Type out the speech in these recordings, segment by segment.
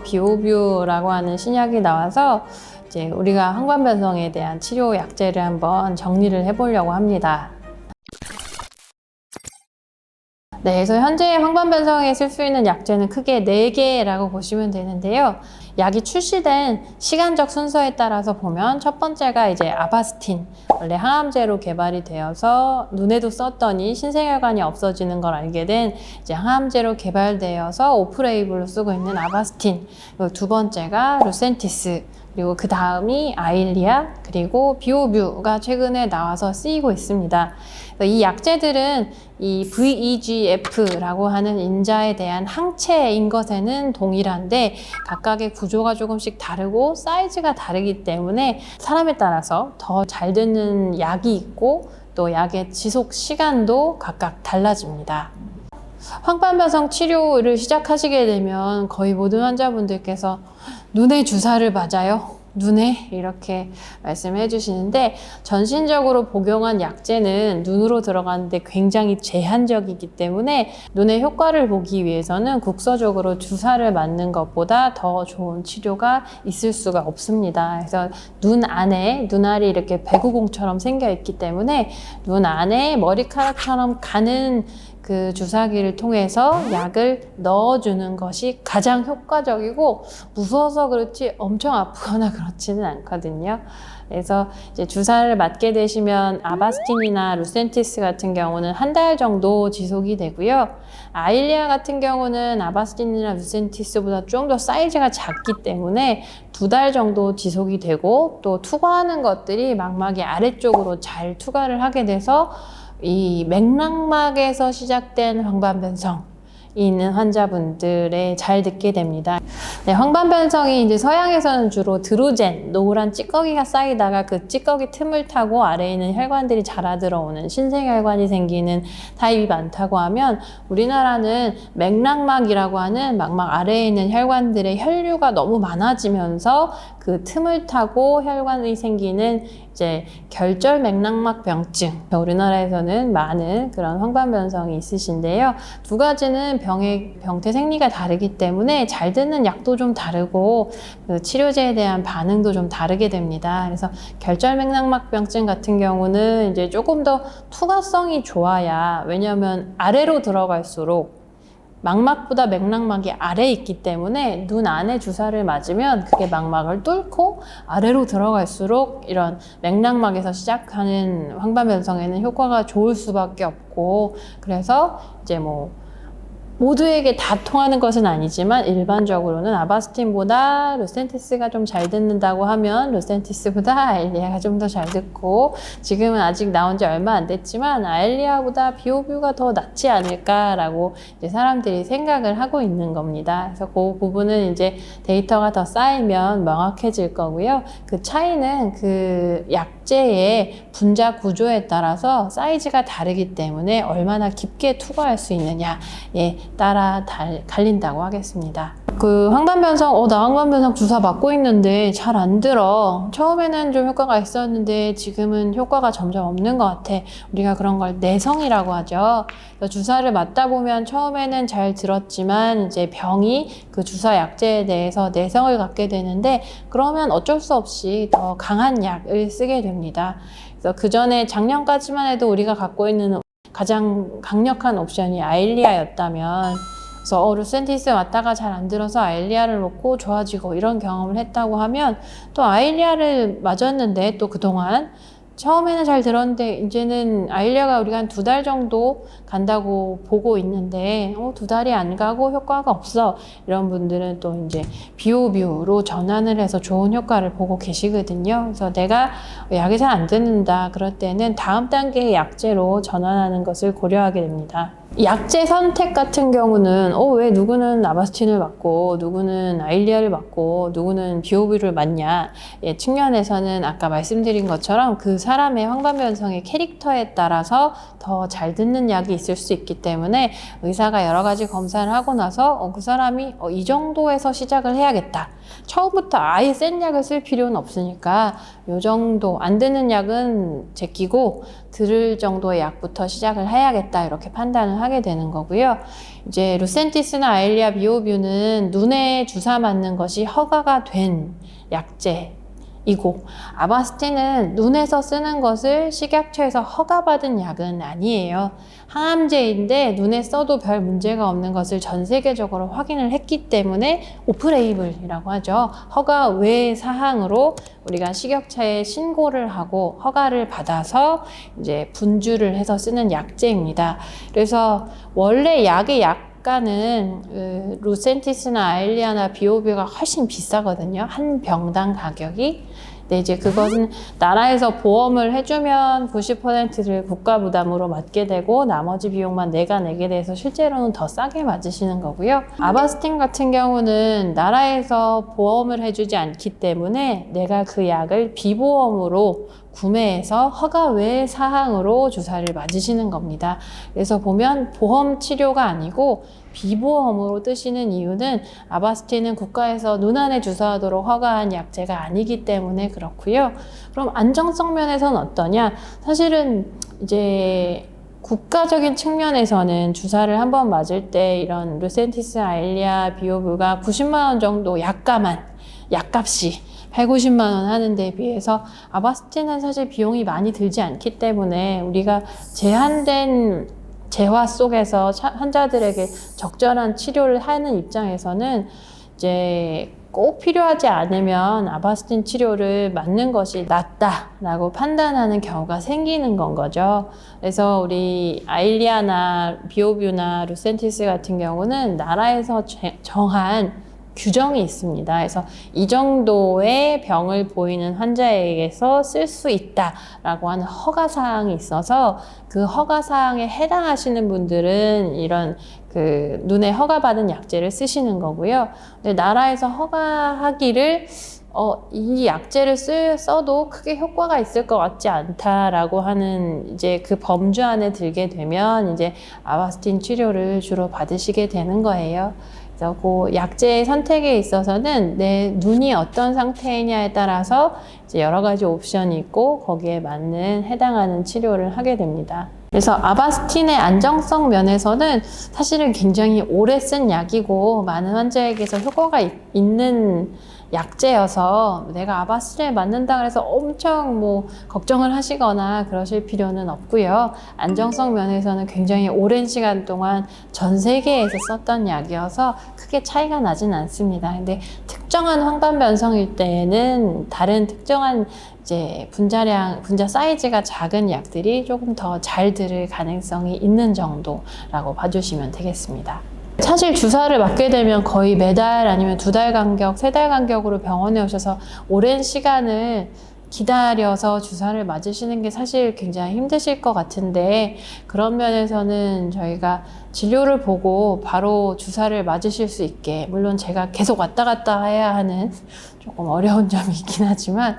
비오뷰라고 하는 신약이 나와서 이제 우리가 황반변성에 대한 치료 약제를 한번 정리를 해보려고 합니다. 네, 그래서 현재 황반변성에 쓸 수 있는 약제는 크게 4개라고 보시면 되는데요. 약이 출시된 시간적 순서에 따라서 보면 첫 번째가 이제 아바스틴, 원래 항암제로 개발이 되어서 눈에도 썼더니 신생혈관이 없어지는 걸 알게 된 이제 항암제로 개발되어서 오프레이블로 쓰고 있는 아바스틴. 그리고 두 번째가 루센티스, 그리고 그 다음이 아일리아, 그리고 비오뷰가 최근에 나와서 쓰이고 있습니다. 이 약제들은 이 VEGF라고 하는 인자에 대한 항체인 것에는 동일한데 각각의 구조가 조금씩 다르고 사이즈가 다르기 때문에 사람에 따라서 더 잘 듣는 약이 있고 또 약의 지속 시간도 각각 달라집니다. 황반변성 치료를 시작하시게 되면 거의 모든 환자분들께서 눈에 주사를 맞아요? 눈에? 이렇게 말씀해 주시는데 전신적으로 복용한 약제는 눈으로 들어가는데 굉장히 제한적이기 때문에 눈의 효과를 보기 위해서는 국소적으로 주사를 맞는 것보다 더 좋은 치료가 있을 수가 없습니다. 그래서 눈 안에 눈알이 이렇게 배구공처럼 생겨 있기 때문에 눈 안에 머리카락처럼 가는 그 주사기를 통해서 약을 넣어주는 것이 가장 효과적이고 무서워서 그렇지 엄청 아프거나 그렇지는 않거든요. 그래서 이제 주사를 맞게 되시면 아바스틴이나 루센티스 같은 경우는 1달 정도 지속이 되고요. 아일리아 같은 경우는 아바스틴이나 루센티스보다 좀 더 사이즈가 작기 때문에 2달 정도 지속이 되고 또 투과하는 것들이 망막의 아래쪽으로 잘 투과를 하게 돼서 이 맥락막에서 시작된 황반변성이 있는 환자분들에 잘 듣게 됩니다. 네, 황반변성이 이제 서양에서는 주로 드루젠, 노란 찌꺼기가 쌓이다가 그 찌꺼기 틈을 타고 아래에 있는 혈관들이 자라 들어오는 신생혈관이 생기는 타입이 많다고 하면 우리나라는 맥락막이라고 하는 막막 아래에 있는 혈관들의 혈류가 너무 많아지면서 그 틈을 타고 혈관이 생기는 이제 결절 맥락막 병증. 우리나라에서는 많은 그런 황반변성이 있으신데요. 두 가지는 병태 생리가 다르기 때문에 잘 듣는 약도 좀 다르고 그 치료제에 대한 반응도 좀 다르게 됩니다. 그래서 결절 맥락막 병증 같은 경우는 이제 조금 더 투과성이 좋아야, 왜냐하면 아래로 들어갈수록 망막보다 맥락막이 아래에 있기 때문에 눈 안에 주사를 맞으면 그게 망막을 뚫고 아래로 들어갈수록 이런 맥락막에서 시작하는 황반변성에는 효과가 좋을 수밖에 없고, 그래서 이제 모두에게 다 통하는 것은 아니지만 일반적으로는 아바스틴보다 루센티스가 좀 잘 듣는다고 하면 루센티스보다 아일리아가 좀 더 잘 듣고, 지금은 아직 나온 지 얼마 안 됐지만 아일리아보다 비오뷰가 더 낫지 않을까라고 이제 사람들이 생각을 하고 있는 겁니다. 그래서 그 부분은 이제 데이터가 더 쌓이면 명확해질 거고요. 그 차이는 그 약제의 분자 구조에 따라서 사이즈가 다르기 때문에 얼마나 깊게 투과할 수 있느냐에 따라 갈린다고 하겠습니다. 그 황반변성, 나 황반변성 주사 맞고 있는데 잘 안 들어. 처음에는 좀 효과가 있었는데 지금은 효과가 점점 없는 것 같아. 우리가 그런 걸 내성이라고 하죠. 주사를 맞다 보면 처음에는 잘 들었지만 이제 병이 그 주사 약제에 대해서 내성을 갖게 되는데 그러면 어쩔 수 없이 더 강한 약을 쓰게 됩니다. 그래서 그 전에 작년까지만 해도 우리가 갖고 있는 가장 강력한 옵션이 아일리아였다면, 그래서 루센티스 맞다가 잘 안 들어서 아일리아를 놓고 좋아지고 이런 경험을 했다고 하면 또 아일리아를 맞았는데 또 그동안 처음에는 잘 들었는데 이제는 아일리아가 우리가 한 2달 정도 간다고 보고 있는데 2달이 안 가고 효과가 없어, 이런 분들은 또 이제 비오뷰로 전환을 해서 좋은 효과를 보고 계시거든요. 그래서 내가 약이 잘 안 듣는다 그럴 때는 다음 단계의 약제로 전환하는 것을 고려하게 됩니다. 약제 선택 같은 경우는 왜 누구는 아바스틴을 맞고 누구는 아일리아를 맞고 누구는 비오뷰를 맞냐 측면에서는 아까 말씀드린 것처럼 그 사람의 황반변성의 캐릭터에 따라서 더 잘 듣는 약이 있을 수 있기 때문에 의사가 여러 가지 검사를 하고 나서 그 사람이 이 정도에서 시작을 해야겠다 처음부터 아예 센 약을 쓸 필요는 없으니까 요 정도 안 드는 약은 제끼고 들을 정도의 약부터 시작을 해야겠다 이렇게 판단을 하게 되는 거고요. 이제 루센티스나 아일리아 비오뷰는 눈에 주사 맞는 것이 허가가 된 약제이고 아바스틴은 눈에서 쓰는 것을 식약처에서 허가받은 약은 아니에요. 항암제인데 눈에 써도 별 문제가 없는 것을 전 세계적으로 확인을 했기 때문에 오프레이블이라고 하죠. 허가 외 사항으로 우리가 식약처에 신고를 하고 허가를 받아서 이제 분주를 해서 쓰는 약제입니다. 그래서 원래 약의 약가는 루센티스나 아일리아나 비오비가 훨씬 비싸거든요. 한 병당 가격이. 근데 이제 그것은 나라에서 보험을 해주면 90%를 국가 부담으로 맞게 되고 나머지 비용만 내가 내게 돼서 실제로는 더 싸게 맞으시는 거고요. 아바스틴 같은 경우는 나라에서 보험을 해주지 않기 때문에 내가 그 약을 비보험으로 구매해서 허가 외 사항으로 주사를 맞으시는 겁니다. 그래서 보면 보험 치료가 아니고 비보험으로 뜨시는 이유는 아바스틴은 국가에서 눈 안에 주사하도록 허가한 약제가 아니기 때문에 그렇고요. 그럼 안정성 면에서는 어떠냐? 사실은 이제 국가적인 측면에서는 주사를 한번 맞을 때 이런 루센티스, 아일리아, 비오브가 90만 원 정도 약값이 150만 원 하는 데 비해서 아바스틴은 사실 비용이 많이 들지 않기 때문에 우리가 제한된 재화 속에서 환자들에게 적절한 치료를 하는 입장에서는 이제 꼭 필요하지 않으면 아바스틴 치료를 맞는 것이 낫다라고 판단하는 경우가 생기는 건 거죠. 그래서 우리 아일리아나 비오뷰나 루센티스 같은 경우는 나라에서 정한 규정이 있습니다. 그래서 이 정도의 병을 보이는 환자에게서 쓸 수 있다라고 하는 허가사항이 있어서 그 허가사항에 해당하시는 분들은 이런 그 눈에 허가받은 약제를 쓰시는 거고요. 근데 나라에서 허가하기를 이 약제를 써도 크게 효과가 있을 것 같지 않다라고 하는 이제 그 범주 안에 들게 되면 이제 아바스틴 치료를 주로 받으시게 되는 거예요. 그래서 그 약제의 선택에 있어서는 내 눈이 어떤 상태이냐에 따라서 이제 여러 가지 옵션이 있고 거기에 맞는 해당하는 치료를 하게 됩니다. 그래서 아바스틴의 안정성 면에서는 사실은 굉장히 오래 쓴 약이고 많은 환자에게서 효과가 있는 약제여서 내가 아바스틴을 맞는다 그래서 엄청 뭐 걱정을 하시거나 그러실 필요는 없고요. 안정성 면에서는 굉장히 오랜 시간 동안 전 세계에서 썼던 약이어서 크게 차이가 나진 않습니다. 근데 특정한 황반 변성일 때에는 다른 특정한 이제 분자 사이즈가 작은 약들이 조금 더 잘 들을 가능성이 있는 정도라고 봐주시면 되겠습니다. 사실 주사를 맞게 되면 거의 매달 아니면 2달 간격, 3달 간격으로 병원에 오셔서 오랜 시간을 기다려서 주사를 맞으시는 게 사실 굉장히 힘드실 것 같은데 그런 면에서는 저희가 진료를 보고 바로 주사를 맞으실 수 있게 물론 제가 계속 왔다 갔다 해야 하는 조금 어려운 점이 있긴 하지만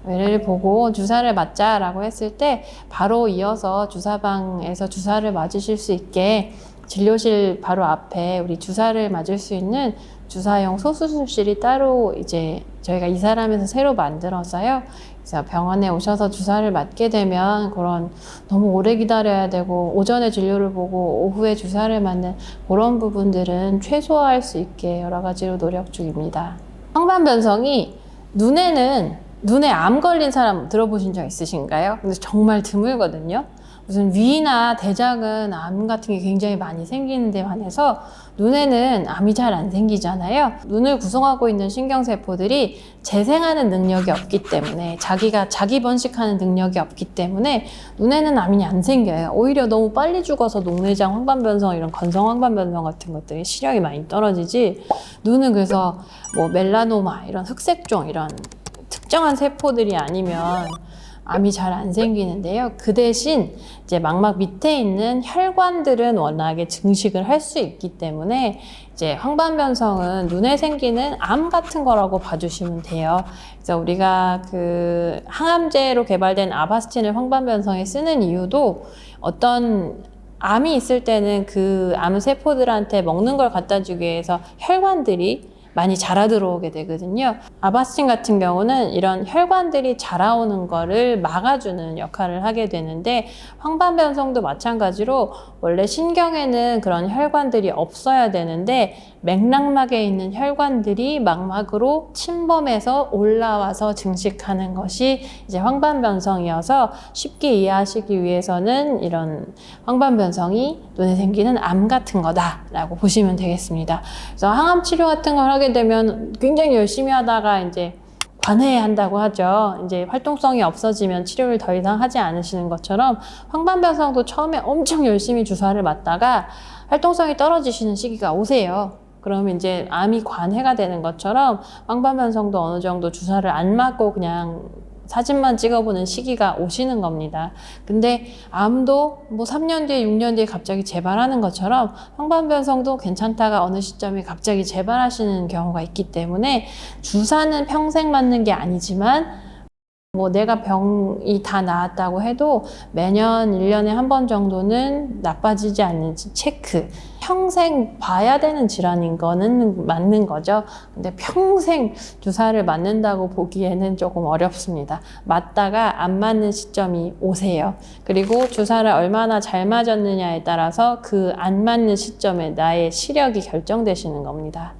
외래를 보고 주사를 맞자라고 했을 때 바로 이어서 주사방에서 주사를 맞으실 수 있게 진료실 바로 앞에 우리 주사를 맞을 수 있는 주사용 소수술실이 따로 이제 저희가 이사람에서 새로 만들어서요. 그래서 병원에 오셔서 주사를 맞게 되면 그런 너무 오래 기다려야 되고 오전에 진료를 보고 오후에 주사를 맞는 그런 부분들은 최소화할 수 있게 여러 가지로 노력 중입니다. 황반 변성이 눈에 암 걸린 사람 들어보신 적 있으신가요? 근데 정말 드물거든요. 무슨 위나 대장은 암 같은 게 굉장히 많이 생기는 데 반해서 눈에는 암이 잘 안 생기잖아요. 눈을 구성하고 있는 신경세포들이 재생하는 능력이 없기 때문에 자기 번식하는 능력이 없기 때문에 눈에는 암이 안 생겨요. 오히려 너무 빨리 죽어서 녹내장 황반변성 이런 건성 황반변성 같은 것들이 시력이 많이 떨어지지 눈은 그래서 뭐 멜라노마 이런 흑색종 이런 특정한 세포들이 아니면 암이 잘 안 생기는데요. 그 대신 이제 망막 밑에 있는 혈관들은 워낙에 증식을 할 수 있기 때문에 이제 황반변성은 눈에 생기는 암 같은 거라고 봐주시면 돼요. 그래서 우리가 그 항암제로 개발된 아바스틴을 황반변성에 쓰는 이유도 어떤 암이 있을 때는 그 암 세포들한테 먹는 걸 갖다 주기 위해서 혈관들이 많이 자라 들어오게 되거든요. 아바스틴 같은 경우는 이런 혈관들이 자라오는 거를 막아주는 역할을 하게 되는데, 황반변성도 마찬가지로 원래 신경에는 그런 혈관들이 없어야 되는데 맥락막에 있는 혈관들이 망막으로 침범해서 올라와서 증식하는 것이 이제 황반변성이어서, 쉽게 이해하시기 위해서는 이런 황반변성이 눈에 생기는 암 같은 거다라고 보시면 되겠습니다. 그래서 항암 치료 같은 걸 하게 되면 굉장히 열심히 하다가 이제 관해한다고 하죠. 이제 활동성이 없어지면 치료를 더 이상 하지 않으시는 것처럼, 황반변성도 처음에 엄청 열심히 주사를 맞다가 활동성이 떨어지시는 시기가 오세요. 그러면 이제 암이 관해가 되는 것처럼 황반변성도 어느 정도 주사를 안 맞고 그냥 사진만 찍어보는 시기가 오시는 겁니다. 근데 암도 뭐 3년 뒤에 6년 뒤에 갑자기 재발하는 것처럼 황반변성도 괜찮다가 어느 시점에 갑자기 재발하시는 경우가 있기 때문에, 주사는 평생 맞는 게 아니지만 뭐 내가 병이 다 나았다고 해도 매년 1년에 한 번 정도는 나빠지지 않는지 체크, 평생 봐야 되는 질환인 거는 맞는 거죠. 근데 평생 주사를 맞는다고 보기에는 조금 어렵습니다. 맞다가 안 맞는 시점이 오세요. 그리고 주사를 얼마나 잘 맞았느냐에 따라서 그 안 맞는 시점에 나의 시력이 결정되시는 겁니다.